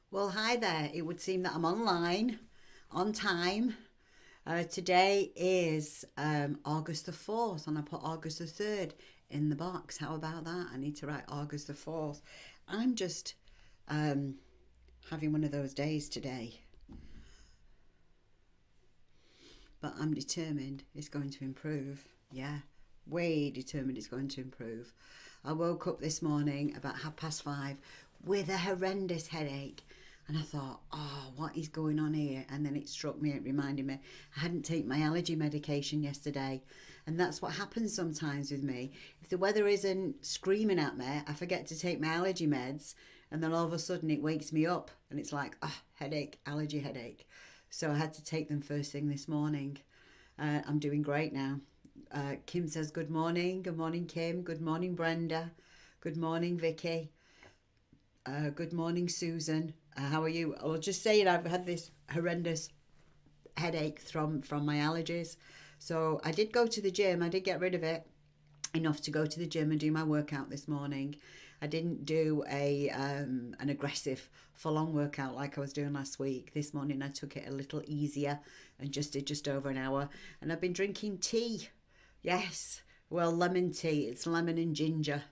Well, hi there. It would seem that I'm online, on time. Today is August the 4th, and I put August the 3rd in the box. How about that? I need to write August the 4th. I'm just um, having one of those days today, but I'm determined it's going to improve. Yeah, way determined it's going to improve. I woke up this morning about 5:30 with a horrendous headache. And I thought, oh, what is going on here? And then it struck me, it reminded me, I hadn't taken my allergy medication yesterday. And that's what happens sometimes with me. If the weather isn't screaming at me, I forget to take my allergy meds. And then all of a sudden it wakes me up. And it's like, oh, headache, allergy headache. So I had to take them first thing this morning. I'm doing great now. Kim says, good morning. Good morning, Kim. Good morning, Brenda. Good morning, Vicky. Good morning, Susan. How are you? I'll just say it. I've had this horrendous headache from my allergies. So I did go to the gym. I did get rid of it enough to go to the gym and do my workout this morning. I didn't do a an aggressive full on workout like I was doing last week. This morning I took it a little easier and just did just over an hour. And I've been drinking tea. Yes, well, lemon tea. It's lemon and ginger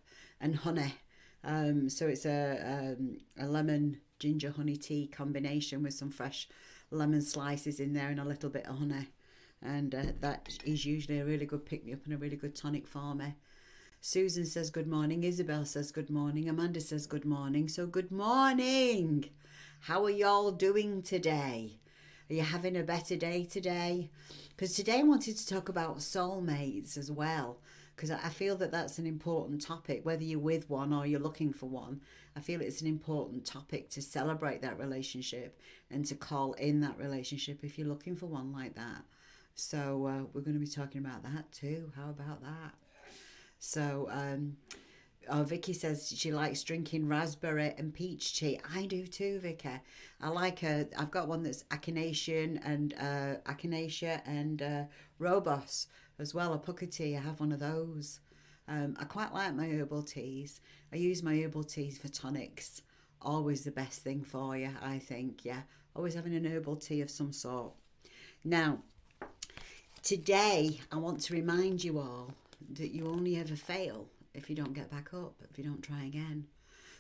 and honey. So it's a lemon ginger honey tea combination with some fresh lemon slices in there and a little bit of honey. And that is usually a really good pick me up and a really good tonic for me. Susan says good morning. Isabel says good morning. Amanda says good morning. So good morning. How are y'all doing today? Are you having a better day today? Because today I wanted to talk about soulmates as well. Because I feel that that's an important topic, whether you're with one or you're looking for one. I feel it's an important topic to celebrate that relationship and to call in that relationship if you're looking for one like that. So we're going to be talking about that too. How about that? So Vicky says she likes drinking raspberry and peach tea. I do too, Vicky. I like a. I've got one that's echinacea and robos as well. A pucker tea. I have one of those. I quite like my herbal teas. I use my herbal teas for tonics. Always the best thing for you, I think. Yeah, always having an herbal tea of some sort. Now, today I want to remind you all that you only ever fail if you don't get back up, if you don't try again.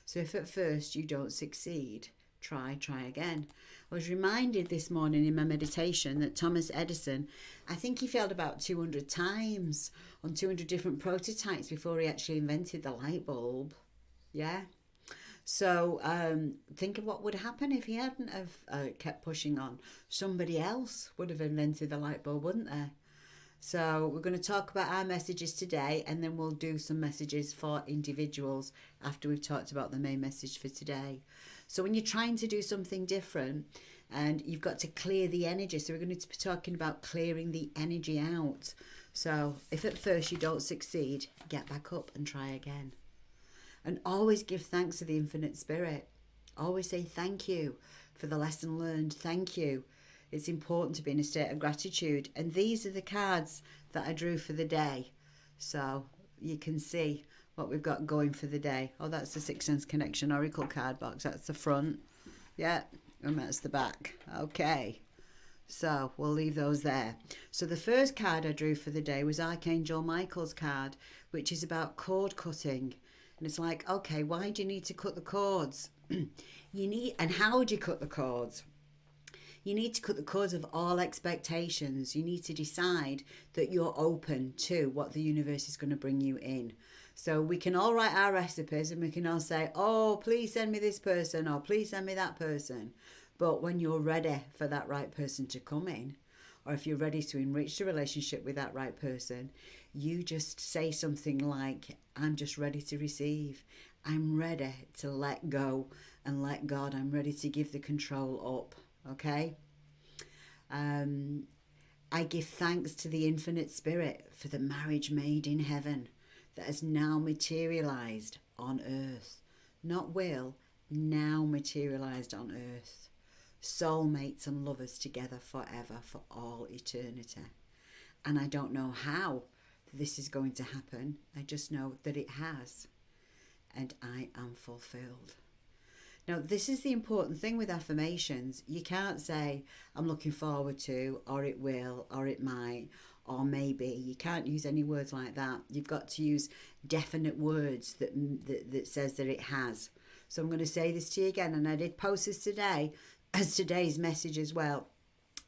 So if at first you don't succeed, try again. I was reminded this morning in my meditation that Thomas Edison, I think he failed about 200 times on 200 different prototypes before he actually invented the light bulb. Yeah. So think of what would happen if he hadn't have kept pushing on. Somebody else would have invented the light bulb, wouldn't they? So we're going to talk about our messages today, and then we'll do some messages for individuals after we've talked about the main message for today. So when you're trying to do something different and you've got to clear the energy, so we're going to be talking about clearing the energy out. So if at first you don't succeed, get back up and try again. And always give thanks to the Infinite Spirit. Always say thank you for the lesson learned. Thank you. It's important to be in a state of gratitude. And these are the cards that I drew for the day. So you can see what we've got going for the day. Oh, that's the Sixth Sense Connection Oracle card box. That's the front. Yeah, and that's the back. Okay. So we'll leave those there. So the first card I drew for the day was Archangel Michael's card, which is about cord cutting. And it's like, okay, why do you need to cut the cords? And how do you cut the cords? You need to cut the cords of all expectations. You need to decide that you're open to what the universe is going to bring you in. So we can all write our recipes and we can all say, oh, please send me this person or please send me that person. But when you're ready for that right person to come in, or if you're ready to enrich the relationship with that right person, you just say something like, I'm just ready to receive. I'm ready to let go and let God. I'm ready to give the control up. Okay? I give thanks to the Infinite Spirit for the marriage made in heaven that has now materialized on earth. Not will, now materialized on earth. Soulmates and lovers together forever, for all eternity. And I don't know how this is going to happen. I just know that it has. And I am fulfilled. Now, this is the important thing with affirmations. You can't say, I'm looking forward to, or it will, or it might, or maybe. You can't use any words like that. You've got to use definite words that says that it has. So I'm going to say this to you again, and I did post this today as today's message as well.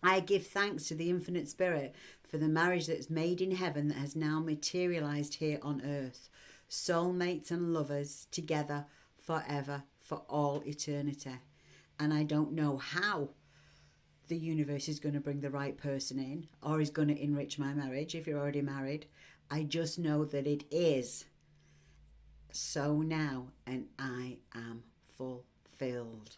I give thanks to the Infinite Spirit for the marriage that's made in heaven that has now materialized here on earth. Soulmates and lovers together forever, for all eternity. And I don't know how the universe is going to bring the right person in or is going to enrich my marriage if you're already married. I just know that it is so now, and I am fulfilled.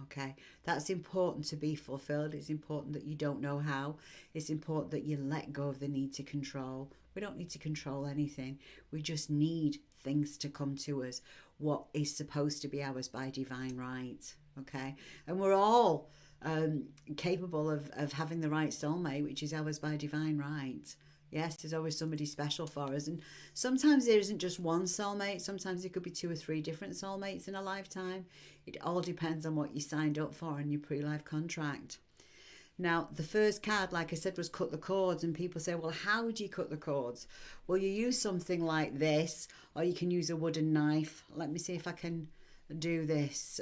Okay, that's important, to be fulfilled. It's important that you don't know how. It's important that you let go of the need to control. We don't need to control anything. We just need things to come to us, what is supposed to be ours by divine right. Okay, and we're all capable of having the right soulmate, which is ours by divine right. Yes, there's always somebody special for us. And sometimes there isn't just one soulmate. Sometimes there could be 2 or 3 different soulmates in a lifetime. It all depends on what you signed up for in your pre-life contract. Now, the first card, like I said, was cut the cords. And people say, well, how do you cut the cords? Well, you use something like this, or you can use a wooden knife. Let me see if I can do this.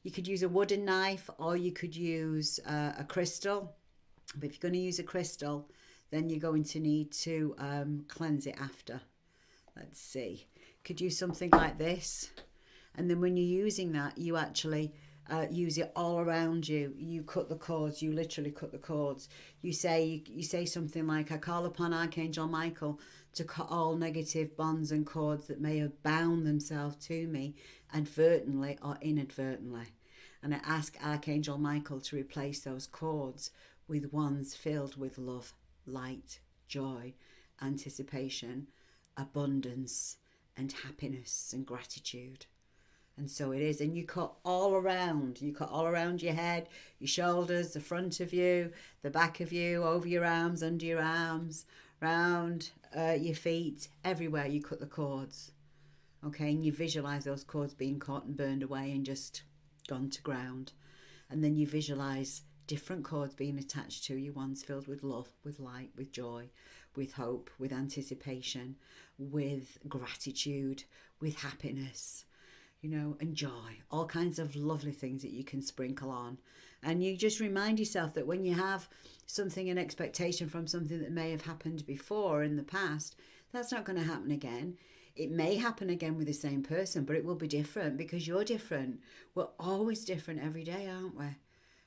You could use a wooden knife, or you could use a crystal. But if you're going to use a crystal, then you're going to need to cleanse it after. Let's see. Could use something like this. And then when you're using that, you actually use it all around you. You cut the cords. You literally cut the cords. You say something like, I call upon Archangel Michael to cut all negative bonds and cords that may have bound themselves to me advertently or inadvertently. And I ask Archangel Michael to replace those cords with ones filled with love, light, joy, anticipation, abundance, and happiness and gratitude. And so it is. And you cut all around. You cut all around your head, your shoulders, the front of you, the back of you, over your arms, under your arms, round your feet, everywhere you cut the cords. Okay, and you visualize those cords being caught and burned away and just gone to ground. And then you visualize different cords being attached to you, ones filled with love, with light, with joy, with hope, with anticipation, with gratitude, with happiness, and joy, all kinds of lovely things that you can sprinkle on. And you just remind yourself that when you have something, an expectation from something that may have happened before in the past, that's not going to happen again. It may happen again with the same person, but it will be different because you're different. We're always different every day, aren't we?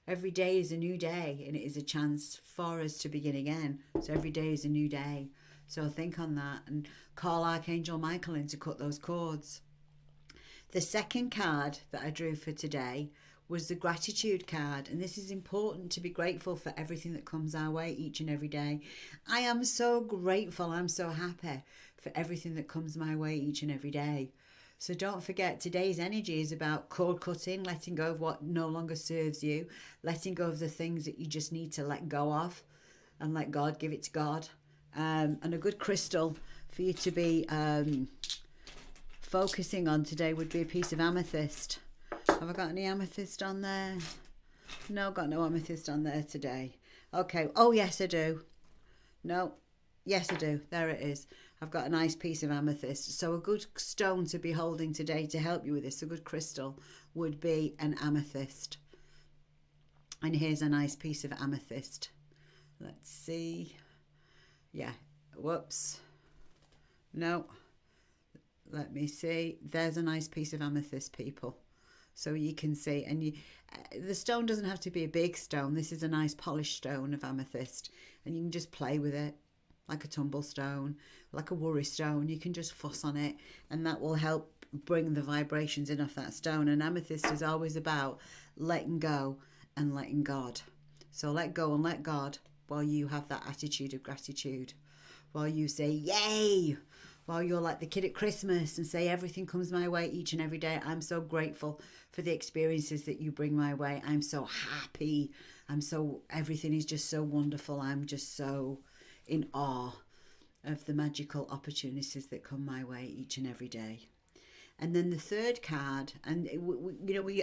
Every day is a new day, and it is a chance for us to begin again. So every day is a new day. So think on that and call Archangel Michael in to cut those cords. The second card that I drew for today was the gratitude card. And this is important, to be grateful for everything that comes our way each and every day. I am so grateful. I'm so happy for everything that comes my way each and every day. So don't forget, today's energy is about cord cutting, letting go of what no longer serves you, letting go of the things that you just need to let go of and let God, give it to God. And a good crystal for you to be focusing on today would be a piece of amethyst. Have I got any amethyst on there? No, got no amethyst on there today. Okay. Oh, yes, I do. No. Yes, I do. There it is. I've got a nice piece of amethyst. So a good stone to be holding today to help you with this, a good crystal, would be an amethyst. And here's a nice piece of amethyst. Let's see. Yeah. Whoops. No. Let me see. There's a nice piece of amethyst, people. So you can see. And the stone doesn't have to be a big stone. This is a nice polished stone of amethyst. And you can just play with it. Like a tumble stone, like a worry stone. You can just fuss on it, and that will help bring the vibrations in off that stone. And amethyst is always about letting go and letting God. So let go and let God while you have that attitude of gratitude. While you say, yay! While you're like the kid at Christmas and say, everything comes my way each and every day. I'm so grateful for the experiences that you bring my way. I'm so happy. Everything is just so wonderful. I'm just so in awe of the magical opportunities that come my way each and every day. And then the third card, and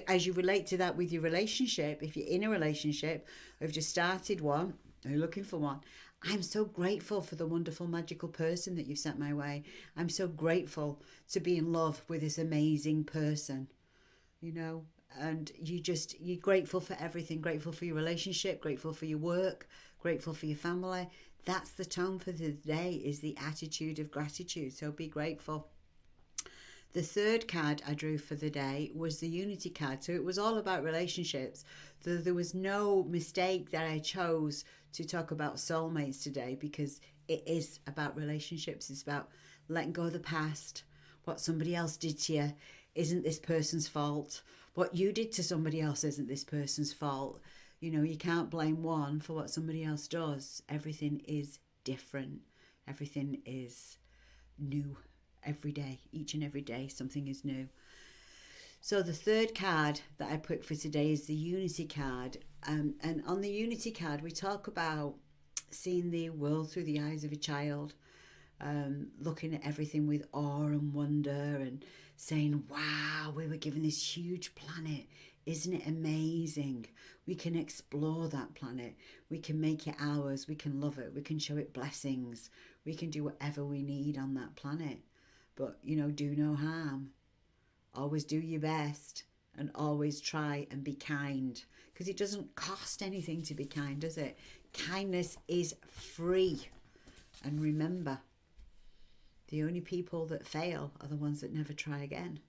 as you relate to that with your relationship, if you're in a relationship, or you've just started one, or you're looking for one, I'm so grateful for the wonderful, magical person that you've sent my way. I'm so grateful to be in love with this amazing person, and you're grateful for everything, grateful for your relationship, grateful for your work, grateful for your family. That's the tone for the day, is the attitude of gratitude. So be grateful. The third card I drew for the day was the Unity card. So it was all about relationships. There was no mistake that I chose to talk about soulmates today, because it is about relationships. It's about letting go of the past. What somebody else did to you isn't this person's fault. What you did to somebody else isn't this person's fault. You can't blame one for what somebody else does. Everything is different. Everything is new. Every day, each and every day, something is new. So the third card that I put for today is the Unity card. And on the Unity card, we talk about seeing the world through the eyes of a child, looking at everything with awe and wonder, and saying, wow, we were given this huge planet. Isn't it amazing? We can explore that planet. We can make it ours. We can love it. We can show it blessings. We can do whatever we need on that planet. But, do no harm. Always do your best, and always try and be kind, because it doesn't cost anything to be kind, does it? Kindness is free. And remember, the only people that fail are the ones that never try again.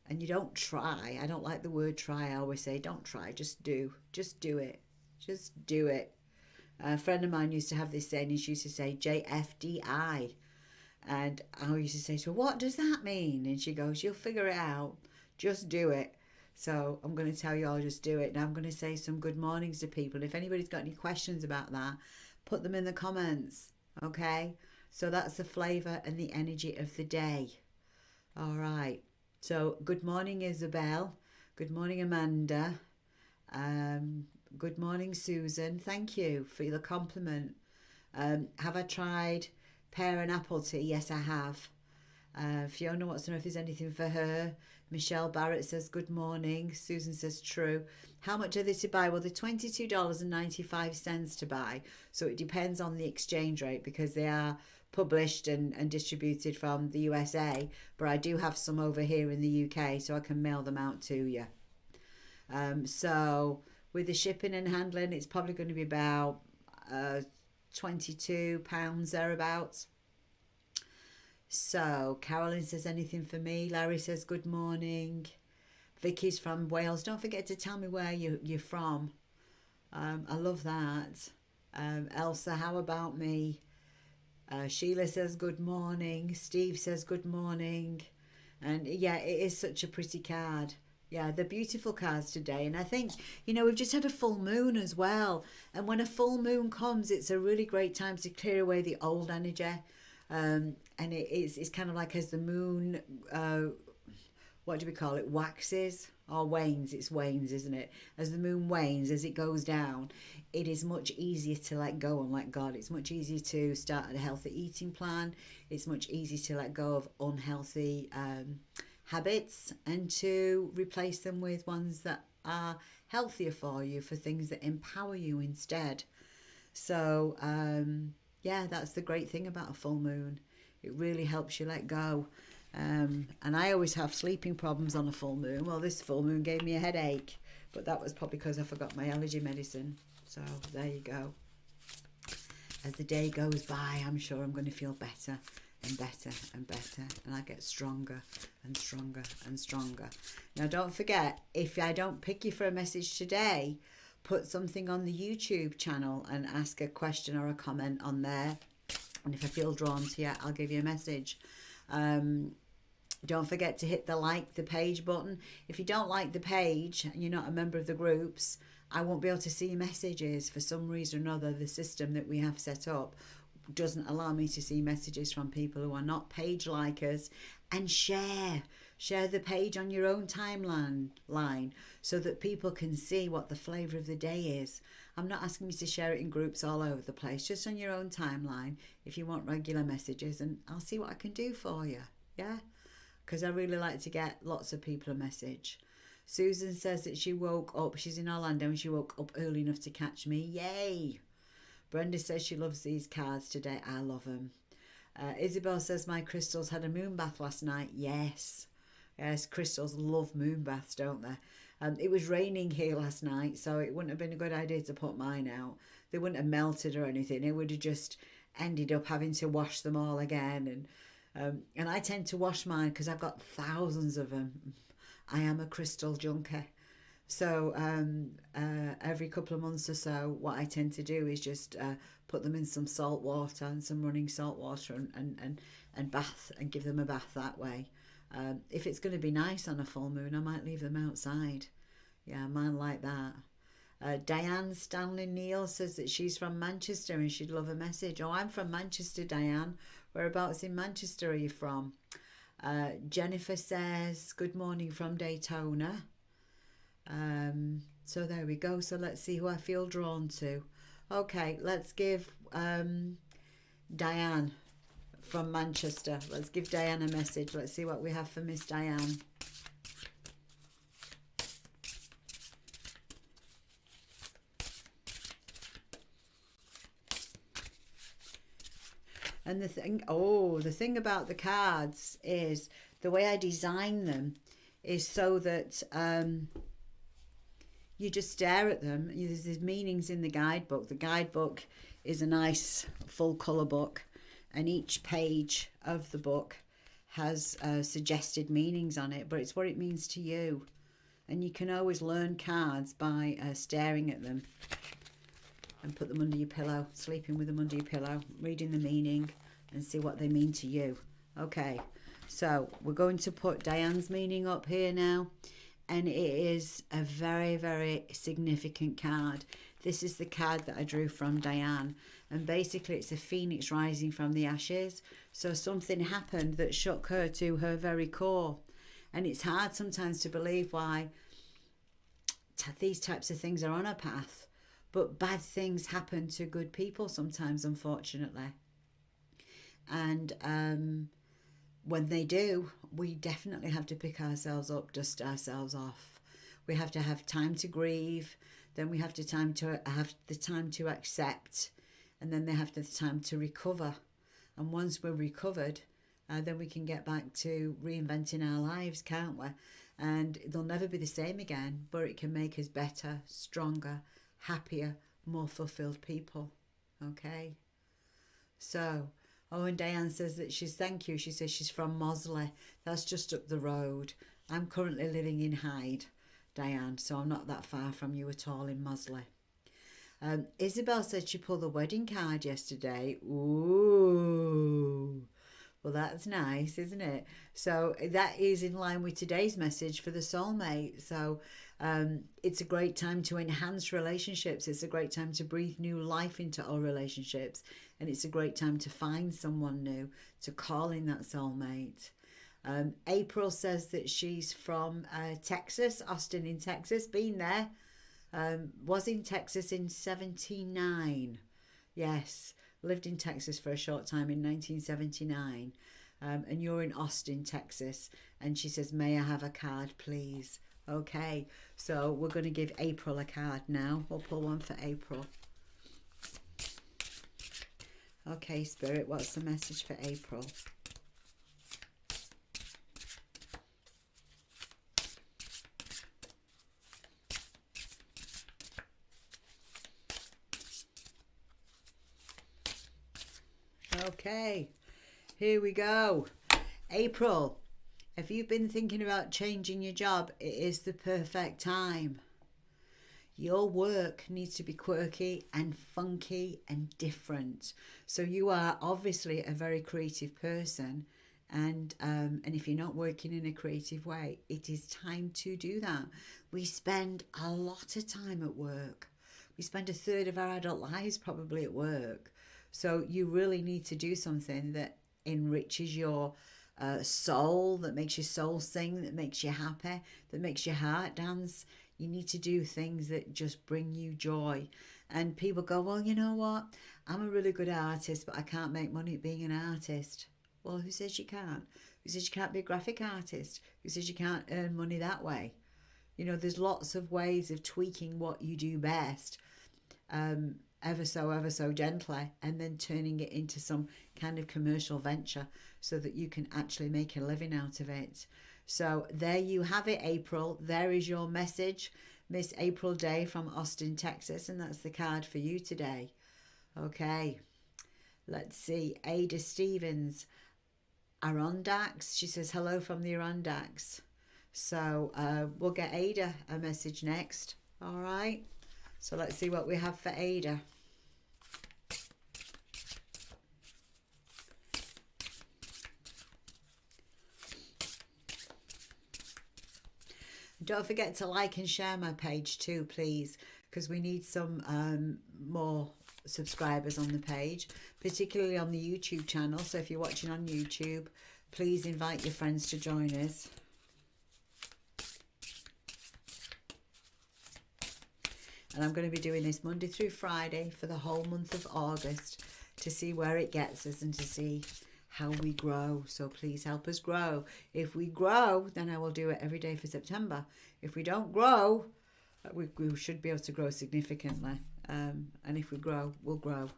And you don't try. I don't like the word try. I always say, don't try, just do. Just do it. Just do it. A friend of mine used to have this saying, and she used to say, JFDI. And I used to say, so what does that mean? And she goes, you'll figure it out. Just do it. So I'm going to tell you, I'll just do it. Now I'm going to say some good mornings to people. If anybody's got any questions about that, put them in the comments. Okay? So that's the flavour and the energy of the day. All right. So good morning, Isabel. Good morning, Amanda. Good morning, Susan. Thank you for the compliment. Have I tried pear and apple tea? Yes, I have. Fiona wants to know if there's anything for her. Michelle Barrett says good morning. Susan says true. How much are they to buy? Well, they're $22.95 to buy. So it depends on the exchange rate, because they are published and distributed from the USA. But I do have some over here in the UK, so I can mail them out to you. So with the shipping and handling, it's probably going to be about £22 thereabouts. So Carolyn says anything for me. Larry says good morning. Vicky's from Wales. Don't forget to tell me where you're from. I love that. Elsa, how about me? Sheila says good morning. Steve says good morning. And yeah, it is such a pretty card. Yeah, they're beautiful cards today. And I think, we've just had a full moon as well. And when a full moon comes, it's a really great time to clear away the old energy. And it's kind of like as the moon, what do we call it, waxes or wanes? It's wanes, isn't it? As the moon wanes, as it goes down, it is much easier to let go and let God. It's much easier to start a healthy eating plan. It's much easier to let go of unhealthy habits and to replace them with ones that are healthier for you, for things that empower you instead. So yeah, that's the great thing about a full moon. It really helps you let go. And I always have sleeping problems on a full moon. Well, this full moon gave me a headache, but that was probably because I forgot my allergy medicine. So there you go. As the day goes by, I'm sure I'm going to feel better and better and better, and I get stronger and stronger and stronger. Now, don't forget, if I don't pick you for a message today, put something on the YouTube channel and ask a question or a comment on there. And if I feel drawn to you, I'll give you a message. Don't forget to hit the page button. If you don't like the page and you're not a member of the groups, I won't be able to see messages. For some reason or another, the system that we have set up doesn't allow me to see messages from people who are not page likers. And share the page on your own timeline so that people can see what the flavour of the day is. I'm not asking you to share it in groups all over the place, just on your own timeline if you want regular messages, and I'll see what I can do for you. Yeah? because I really like to get lots of people a message. Susan says that she woke up, she's in Orlando, and she woke up early enough to catch me. Yay! Brenda says she loves these cards today. I love them. Isabel says my crystals had a moon bath last night. Yes. Yes, crystals love moon baths, don't they? It was raining here last night, so it wouldn't have been a good idea to put mine out. They wouldn't have melted or anything. It would have just ended up having to wash them all again. And I tend to wash mine because I've got thousands of them. I am a crystal junkie. So every couple of months or so, what I tend to do is just put them in some salt water and some running salt water and bath and give them a bath that way. If it's going to be nice on a full moon, I might leave them outside. Yeah, mine like that. Diane Stanley Neal says that she's from Manchester and she'd love a message. Oh, I'm from Manchester, Diane. Whereabouts in Manchester are you from? Jennifer says, good morning from Daytona. So there we go. So let's see who I feel drawn to. Okay, let's give Diane from Manchester. Let's give Diane a message. Let's see what we have for Miss Diane. And the thing about the cards is the way I design them is so that you just stare at them. There's meanings in the guidebook. The guidebook is a nice full colour book, and each page of the book has suggested meanings on it, but it's what it means to you. And you can always learn cards by staring at them and put them under your pillow, sleeping with them under your pillow, reading the meaning and see what they mean to you. Okay, so we're going to put Diane's meaning up here now. And it is a very, very significant card. This is the card that I drew from Diane. And basically it's a phoenix rising from the ashes. So something happened that shook her to her very core. And it's hard sometimes to believe why these types of things are on our path. But bad things happen to good people sometimes, unfortunately. And when they do, we definitely have to pick ourselves up, dust ourselves off. We have to have time to grieve, then we have the time to accept, and then they have the time to recover. And once we're recovered, then we can get back to reinventing our lives, can't we? And they'll never be the same again, but it can make us better, stronger, happier, more fulfilled people. Okay? So, and Diane says that thank you. She says she's from Mosley. That's just up the road. I'm currently living in Hyde, Diane, so I'm not that far from you at all in Mosley. Isabel said she pulled the wedding card yesterday. Ooh. Well, that's nice, isn't it? So that is in line with today's message for the soulmate. So it's a great time to enhance relationships. It's a great time to breathe new life into our relationships. And it's a great time to find someone new, to call in that soulmate. April says that she's from Texas, Austin in Texas. Been there. Was in Texas in 1979. Yes. Lived in Texas for a short time in 1979. And you're in Austin, Texas. And she says, may I have a card, please? Okay, so we're going to give April a card now. We'll pull one for April. Okay, Spirit, what's the message for April? Okay, here we go. April, if you've been thinking about changing your job, it is the perfect time. Your work needs to be quirky and funky and different. So you are obviously a very creative person, and if you're not working in a creative way, it is time to do that. We spend a lot of time at work. We spend a third of our adult lives probably at work. So you really need to do something that enriches your soul, that makes your soul sing, that makes you happy, that makes your heart dance. You need to do things that just bring you joy. And people go, well, you know what? I'm a really good artist, but I can't make money being an artist. Well, who says you can't? Who says you can't be a graphic artist? Who says you can't earn money that way? You know, there's lots of ways of tweaking what you do best, ever so gently, and then turning it into some kind of commercial venture so that you can actually make a living out of it. So there you have it, April. There is your message, Miss April Day from Austin, Texas, and that's the card for you today. Okay, let's see. Ada Stevens, Adirondacks. She says hello from the Adirondacks. So we'll get Ada a message next. All right. So let's see what we have for Ada. Don't forget to like and share my page too, please, because we need some more subscribers on the page, particularly on the YouTube channel. So if you're watching on YouTube, please invite your friends to join us. And I'm going to be doing this Monday through Friday for the whole month of August to see where it gets us and to see how we grow. So please help us grow. If we grow, then I will do it every day for September. If we don't grow, we should be able to grow significantly. And if we grow, we'll grow.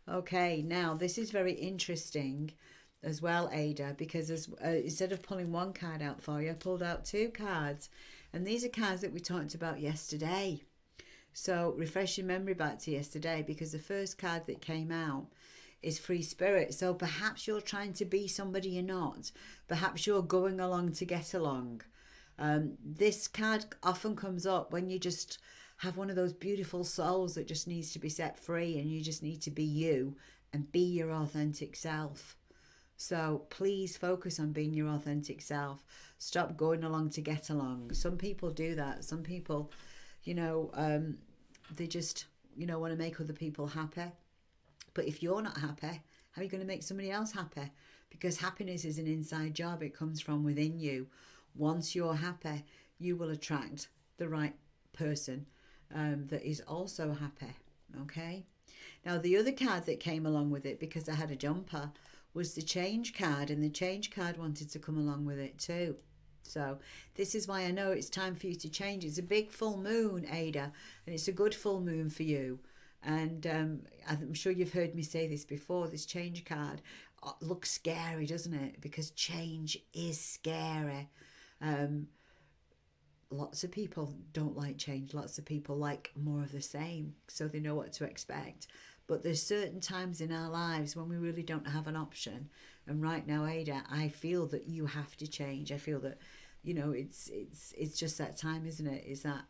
Okay, now this is very interesting as well, Ada, because instead of pulling one card out for you, I pulled out two cards. And these are cards that we talked about yesterday. So refresh your memory back to yesterday, because the first card that came out is free spirit. So perhaps you're trying to be somebody you're not. Perhaps you're going along to get along. This card often comes up when you just have one of those beautiful souls that just needs to be set free, and you just need to be you and be your authentic self. So please focus on being your authentic self. Stop going along to get along. Some people do that. Some people, they just, want to make other people happy. But if you're not happy, how are you going to make somebody else happy? Because happiness is an inside job. It comes from within you. Once you're happy, you will attract the right person that is also happy. Okay? Now, the other card that came along with it, because I had a jumper, was the change card. And the change card wanted to come along with it too. So this is why I know it's time for you to change. It's a big full moon, Ada, and it's a good full moon for you. And I'm sure you've heard me say this before, this change card looks scary, doesn't it? Because change is scary. Lots of people don't like change. Lots of people like more of the same, so they know what to expect. But there's certain times in our lives when we really don't have an option. And right now, Ada, I feel that you have to change. I feel that, it's just that time, isn't it? Is that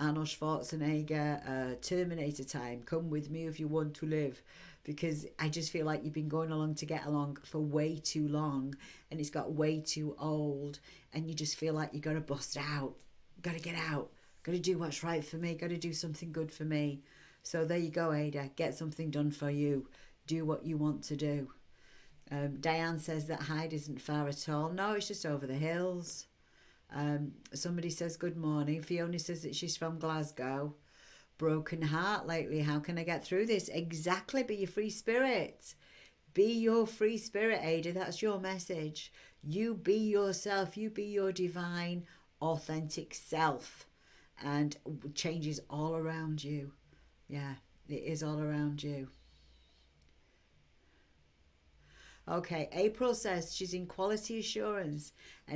Arnold Schwarzenegger, Terminator time? Come with me if you want to live. Because I just feel like you've been going along to get along for way too long, and it's got way too old, and you just feel like you got to bust out, got to get out, got to do what's right for me, got to do something good for me. So there you go, Ada. Get something done for you. Do what you want to do. Diane says that Hyde isn't far at all. No, it's just over the hills. Somebody says good morning. Fiona says that she's from Glasgow. Broken heart lately. How can I get through this? Exactly. Be your free spirit. Be your free spirit, Ada. That's your message. You be yourself. You be your divine, authentic self. And change is all around you. Yeah, it is all around you. Okay, April says she's in quality assurance,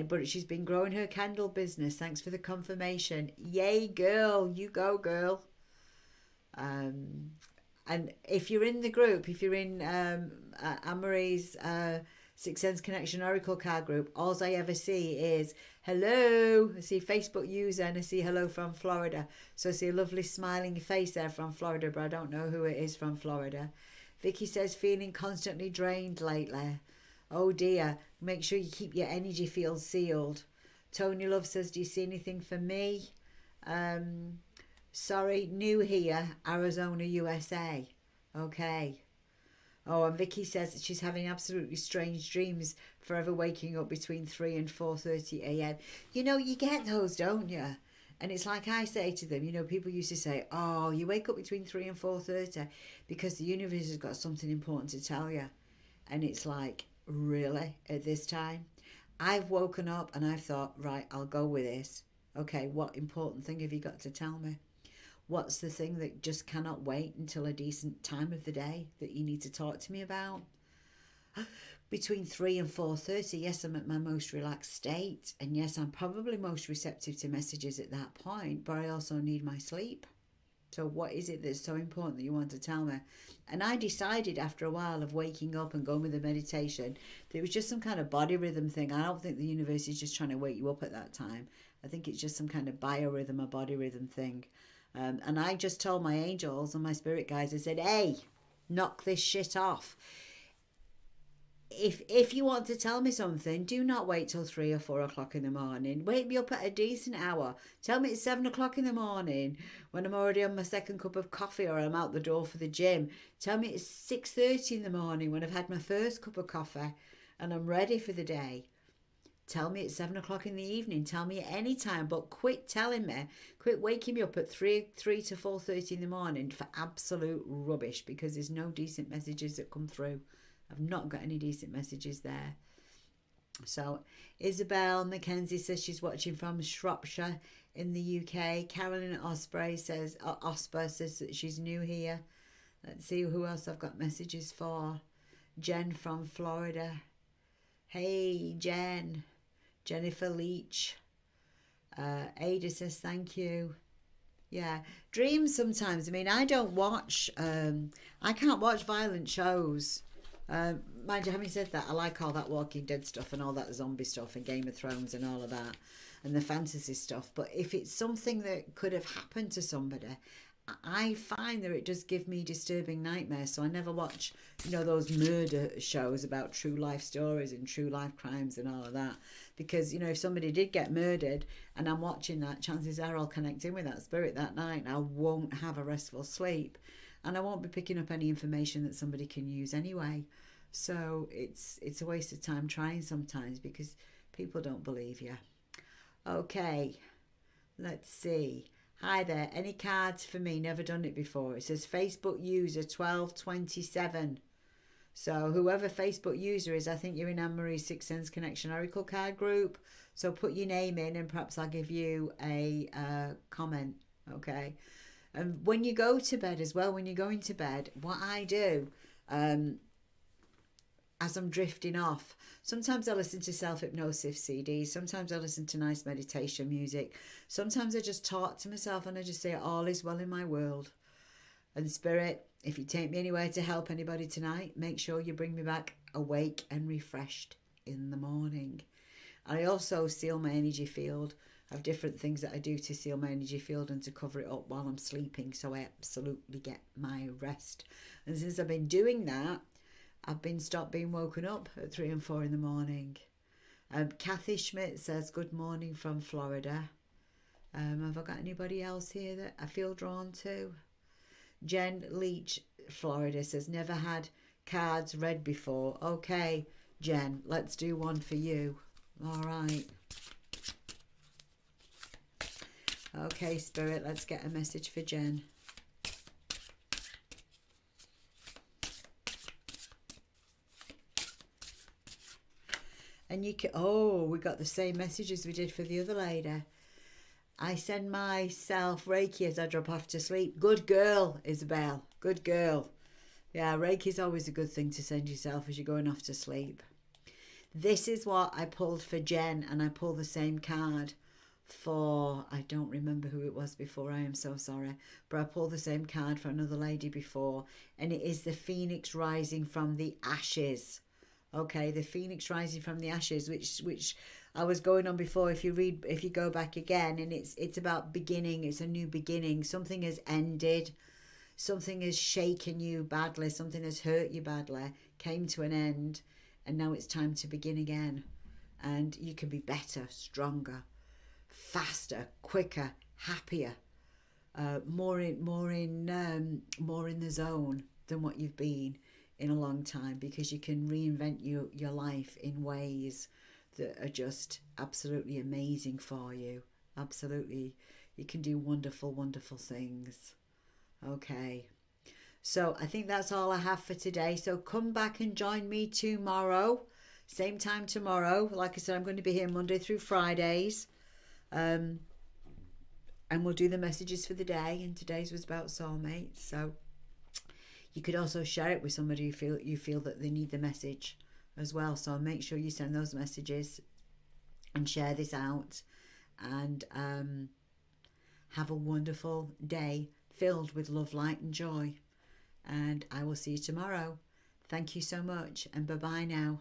but she's been growing her candle business. Thanks for the confirmation. Yay, girl. You go, girl. And if you're in the group, if you're in Anne-Marie's Six Sense Connection Oracle card group, all I ever see is hello. I see Facebook user and I see hello from Florida. So I see a lovely smiling face there from Florida, but I don't know who it is from Florida. Vicky says feeling constantly drained lately. Oh dear. Make sure you keep your energy field sealed. Tony Love says, do you see anything for me? Sorry, new here, Arizona, USA. Okay. Oh, and Vicky says that she's having absolutely strange dreams, forever waking up between 3 and 4:30 a.m. You get those, don't you? And it's like I say to them, people used to say, oh, you wake up between 3 and 4:30 because the universe has got something important to tell you. And it's like, really, at this time? I've woken up and I've thought, right, I'll go with this. Okay, what important thing have you got to tell me? What's the thing that just cannot wait until a decent time of the day that you need to talk to me about? Between 3 and 4:30, yes, I'm at my most relaxed state, and yes, I'm probably most receptive to messages at that point, but I also need my sleep. So what is it that's so important that you want to tell me? And I decided after a while of waking up and going with the meditation that it was just some kind of body rhythm thing. I don't think the universe is just trying to wake you up at that time. I think it's just some kind of biorhythm or body rhythm thing. And I just told my angels and my spirit guides, I said, hey, knock this shit off. If you want to tell me something, do not wait till 3 or 4 o'clock in the morning. Wake me up at a decent hour. Tell me it's 7 o'clock in the morning when I'm already on my second cup of coffee or I'm out the door for the gym. Tell me it's 6:30 in the morning when I've had my first cup of coffee and I'm ready for the day. Tell me it's 7 o'clock in the evening. Tell me at any time, but quit telling me. Quit waking me up at 3 to 4:30 in the morning for absolute rubbish, because there's no decent messages that come through. I've not got any decent messages there. So Isabel Mackenzie says she's watching from Shropshire in the UK. Carolyn Osprey says that she's new here. Let's see who else I've got messages for. Jen from Florida. Hey Jen. Jennifer Leach. Ada says thank you. Yeah, dreams sometimes. I mean, I don't watch. I can't watch violent shows. Mind you, having said that, I like all that Walking Dead stuff and all that zombie stuff and Game of Thrones and all of that and the fantasy stuff. But if it's something that could have happened to somebody, I find that it does give me disturbing nightmares. So I never watch, those murder shows about true life stories and true life crimes and all of that. Because, if somebody did get murdered and I'm watching that, chances are I'll connect in with that spirit that night and I won't have a restful sleep. And I won't be picking up any information that somebody can use anyway. So it's a waste of time trying sometimes because people don't believe you. Okay, let's see. Hi there, any cards for me? Never done it before. It says Facebook user 1227. So whoever Facebook user is, I think you're in Anne-Marie's Sixth Sense Connection Oracle card group. So put your name in and perhaps I'll give you a comment, okay? And when you go to bed as well, when you're going to bed, what I do, as I'm drifting off, sometimes I listen to self-hypnosis CDs, sometimes I listen to nice meditation music, sometimes I just talk to myself and I just say, all is well in my world. And Spirit, if you take me anywhere to help anybody tonight, make sure you bring me back awake and refreshed in the morning. I also seal my energy field. I have different things that I do to seal my energy field and to cover it up while I'm sleeping, so I absolutely get my rest. And since I've been doing that, I've been stopped being woken up at 3 and 4 in the morning. Kathy Schmidt says, good morning from Florida. Have I got anybody else here that I feel drawn to? Jen Leach, Florida, says, never had cards read before. Okay, Jen, let's do one for you. All right. Okay, Spirit, let's get a message for Jen. And you can, we got the same messages we did for the other lady. I send myself Reiki as I drop off to sleep. Good girl, Isabel. Good girl. Yeah, Reiki's always a good thing to send yourself as you're going off to sleep. This is what I pulled for Jen, and I pulled the same card for, I don't remember who it was before, I am so sorry, but I pulled the same card for another lady before, and it is the Phoenix rising from the ashes. Okay, the Phoenix rising from the ashes, which I was going on before. If you go back again, and it's about beginning. It's a new beginning. Something has ended. Something has shaken you badly. Something has hurt you badly. Came to an end, and now it's time to begin again. And you can be better, stronger, faster, quicker, happier, more in the zone than what you've been in a long time, because you can reinvent your life in ways that are just absolutely amazing for you. Absolutely, you can do wonderful, wonderful things. Okay, so I think that's all I have for today. So come back and join me tomorrow Same time tomorrow. Like I said, I'm going to be here Monday through Fridays. And we'll do the messages for the day. And today's was about soulmates. So you could also share it with somebody you feel that they need the message as well. So make sure you send those messages and share this out. And have a wonderful day filled with love, light and joy. And I will see you tomorrow. Thank you so much, and bye-bye now.